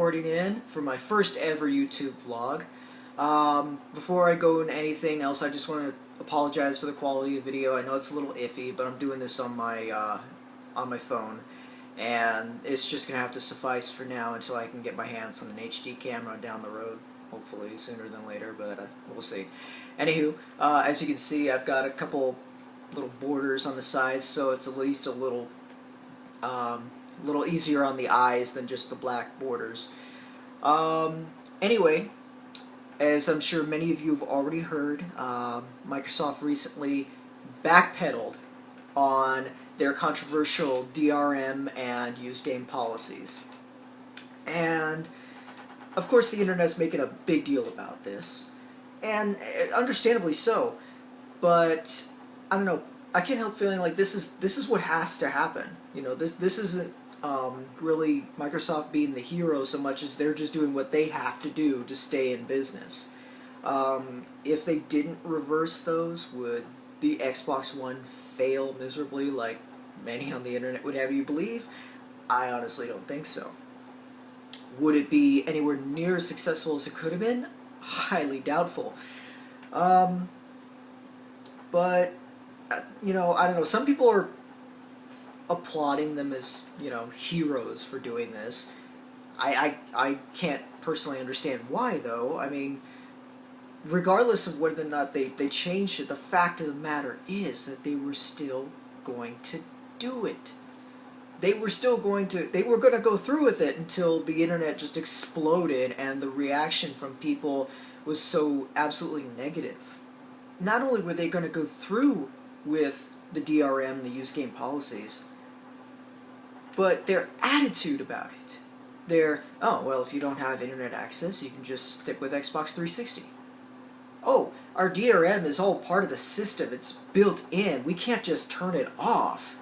recording in for my first ever YouTube vlog. Before I go into anything else, I just want to apologize for the quality of the video. I know it's a little iffy, but I'm doing this on my phone, and it's just gonna have to suffice for now until I can get my hands on an HD camera down the road. Hopefully sooner than later, but we'll see. Anywho, as you can see, I've got a couple little borders on the sides, so it's at least a little easier on the eyes than just the black borders. Anyway, as I'm sure many of you have already heard, Microsoft recently backpedaled on their controversial DRM and used game policies. And of course the internet's making a big deal about this, and understandably so, but I don't know, I can't help feeling like this is what has to happen. You know, this isn't really Microsoft being the hero so much as they're just doing what they have to do to stay in business. If they didn't reverse those, would the Xbox One fail miserably like many on the internet would have you believe? I honestly don't think so. Would it be anywhere near as successful as it could have been? Highly doubtful. But you know, I don't know, some people are applauding them as, you know, heroes for doing this. I can't personally understand why, though. I mean, regardless of whether or not they changed it, the fact of the matter is that they were still going to do it. They were going to go through with it until the internet just exploded and the reaction from people was so absolutely negative. Not only were they going to go through with the DRM, the use game policies, but their attitude about it. Oh, well, if you don't have internet access, you can just stick with Xbox 360. Oh, our DRM is all part of the system. It's built in. We can't just turn it off.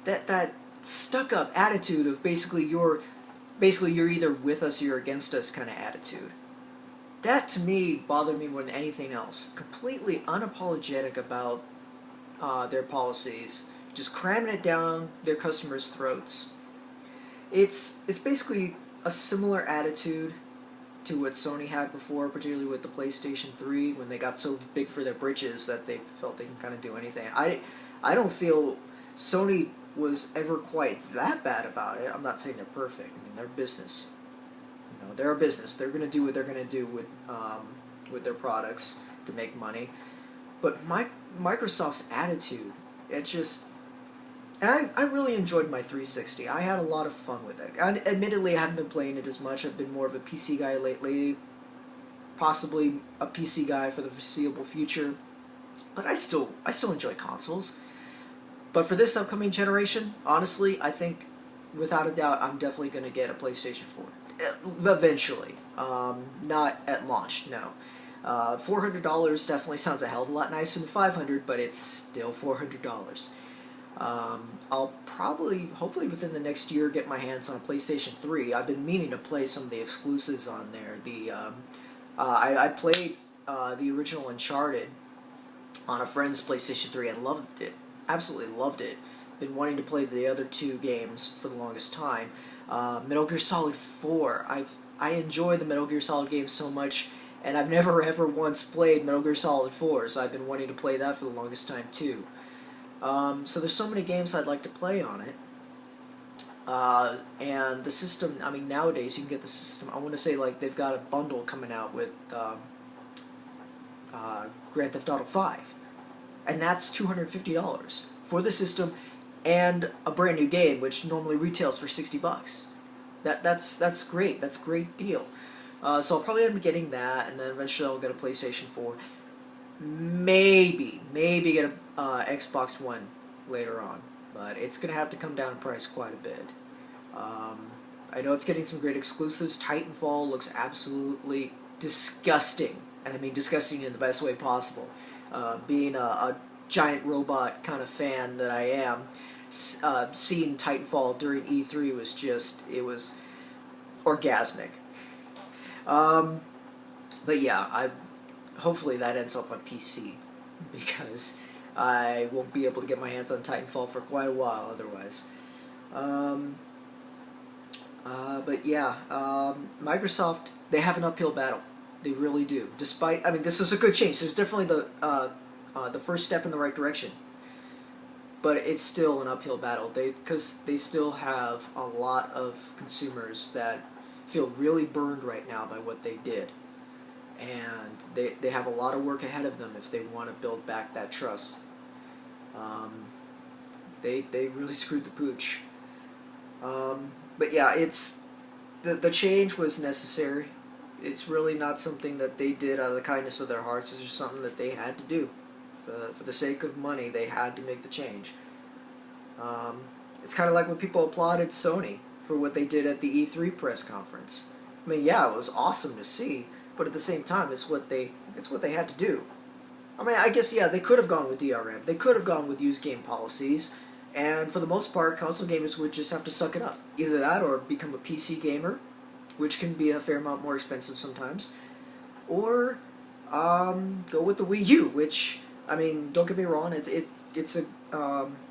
That stuck-up attitude of basically you're either with us or you're against us kind of attitude. That, to me, bothered me more than anything else. Completely unapologetic about their policies, just cramming it down their customers' throats. It's basically a similar attitude to what Sony had before, particularly with the PlayStation 3, when they got so big for their britches that they felt they can kind of do anything. I don't feel Sony was ever quite that bad about it. I'm not saying they're perfect. I mean, they're business. You know, they're a business. They're going to do what they're going to do with their products to make money. But Microsoft's attitude, it just... And I really enjoyed my 360. I had a lot of fun with it. And admittedly, I haven't been playing it as much. I've been more of a PC guy lately. Possibly a PC guy for the foreseeable future. But I still enjoy consoles. But for this upcoming generation, honestly, I think, without a doubt, I'm definitely going to get a PlayStation 4. Eventually. Not at launch, no. $400 definitely sounds a hell of a lot nicer than $500, but it's still $400. I'll probably, hopefully within the next year, get my hands on a PlayStation 3. I've been meaning to play some of the exclusives on there. I played the original Uncharted on a friend's PlayStation 3 and loved it. Absolutely loved it. Been wanting to play the other two games for the longest time. Metal Gear Solid 4. I enjoy the Metal Gear Solid games so much, and I've never ever once played Metal Gear Solid 4, so I've been wanting to play that for the longest time too. So there's so many games I'd like to play on it. And the system, I mean, nowadays you can get the system, I want to say, like, they've got a bundle coming out with Grand Theft Auto 5. And that's $250 for the system and a brand new game, which normally retails for $60. That's great. That's a great deal. So I'll probably end up getting that, and then eventually I'll get a PlayStation 4. Maybe get a Xbox One later on, but it's gonna have to come down in price quite a bit. I know it's getting some great exclusives. Titanfall looks absolutely disgusting, and I mean disgusting in the best way possible. Being a giant robot kind of fan that I am, seeing Titanfall during E3 it was orgasmic. But yeah, hopefully that ends up on PC, because I won't be able to get my hands on Titanfall for quite a while otherwise. But yeah, Microsoft, they have an uphill battle. They really do. Despite, I mean, this is a good change. There's definitely the first step in the right direction. But it's still an uphill battle. Because they still have a lot of consumers that feel really burned right now by what they did. And they have a lot of work ahead of them if they want to build back that trust. They really screwed the pooch. But yeah, it's the change was necessary. It's really not something that they did out of the kindness of their hearts. It's just something that they had to do. For the sake of money, they had to make the change. It's kind of like when people applauded Sony for what they did at the E3 press conference. I mean, yeah, it was awesome to see, but at the same time, it's what they had to do. I mean, I guess, yeah, they could have gone with DRM. They could have gone with used game policies. And for the most part, console gamers would just have to suck it up. Either that or become a PC gamer, which can be a fair amount more expensive sometimes. Or go with the Wii U, which, I mean, don't get me wrong, it's a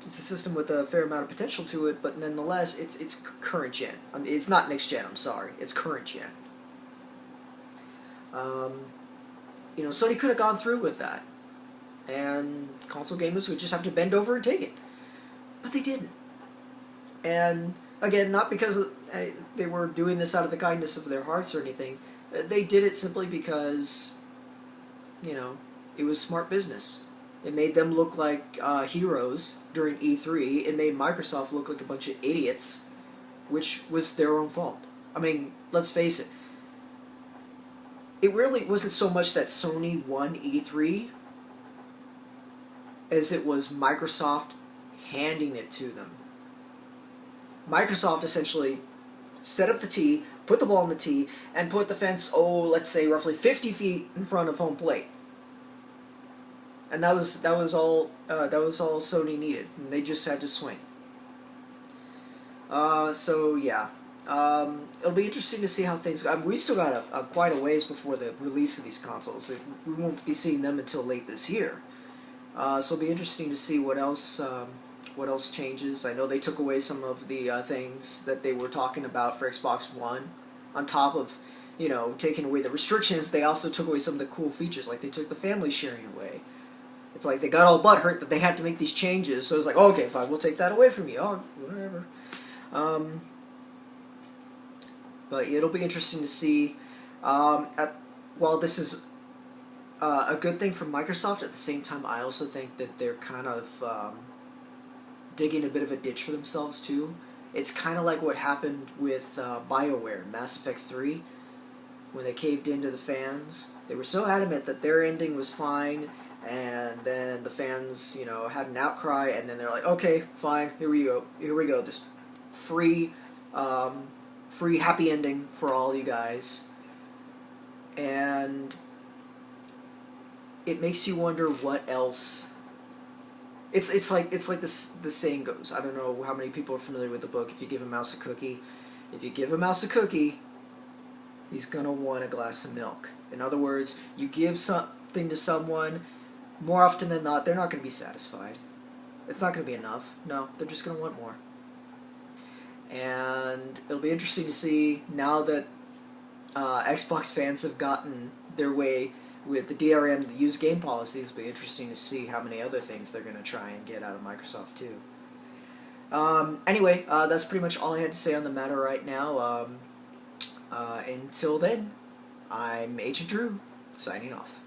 system with a fair amount of potential to it, but nonetheless, it's current gen. I mean, it's not next gen, I'm sorry. It's current gen. Sony could have gone through with that. And console gamers would just have to bend over and take it. But they didn't. And again, not because they were doing this out of the kindness of their hearts or anything. They did it simply because, it was smart business. It made them look like heroes during E3. It made Microsoft look like a bunch of idiots, which was their own fault. I mean, let's face it. It really wasn't so much that Sony won E3 as it was Microsoft handing it to them. Microsoft essentially set up the tee, put the ball in the tee, and put the fence, let's say roughly 50 feet in front of home plate. And that was all Sony needed. And they just had to swing. So yeah, it'll be interesting to see how things go. I mean, we still got quite a ways before the release of these consoles. We won't be seeing them until late this year. So it'll be interesting to see what else changes. I know they took away some of the things that they were talking about for Xbox One. On top of, taking away the restrictions, they also took away some of the cool features. Like they took the family sharing away. It's like they got all butthurt that they had to make these changes. So it's like, okay, fine, we'll take that away from you. Oh, whatever. But it'll be interesting to see. While this is a good thing for Microsoft, at the same time, I also think that they're kind of digging a bit of a ditch for themselves too. It's kind of like what happened with BioWare, Mass Effect 3, when they caved into the fans. They were so adamant that their ending was fine, and then the fans, had an outcry, and then they're like, okay, fine, here we go, just free happy ending for all you guys. And it makes you wonder what else. It's like this the saying goes. I don't know how many people are familiar with the book. If you give a mouse a cookie, he's gonna want a glass of milk. In other words, you give something to someone, more often than not, they're not gonna be satisfied. It's not gonna be enough. No, they're just gonna want more. And it'll be interesting to see now that Xbox fans have gotten their way with the DRM and the used game policies. It'll be interesting to see how many other things they're going to try and get out of Microsoft too. Anyway, that's pretty much all I had to say on the matter right now. Until then, I'm Agent Drew, signing off.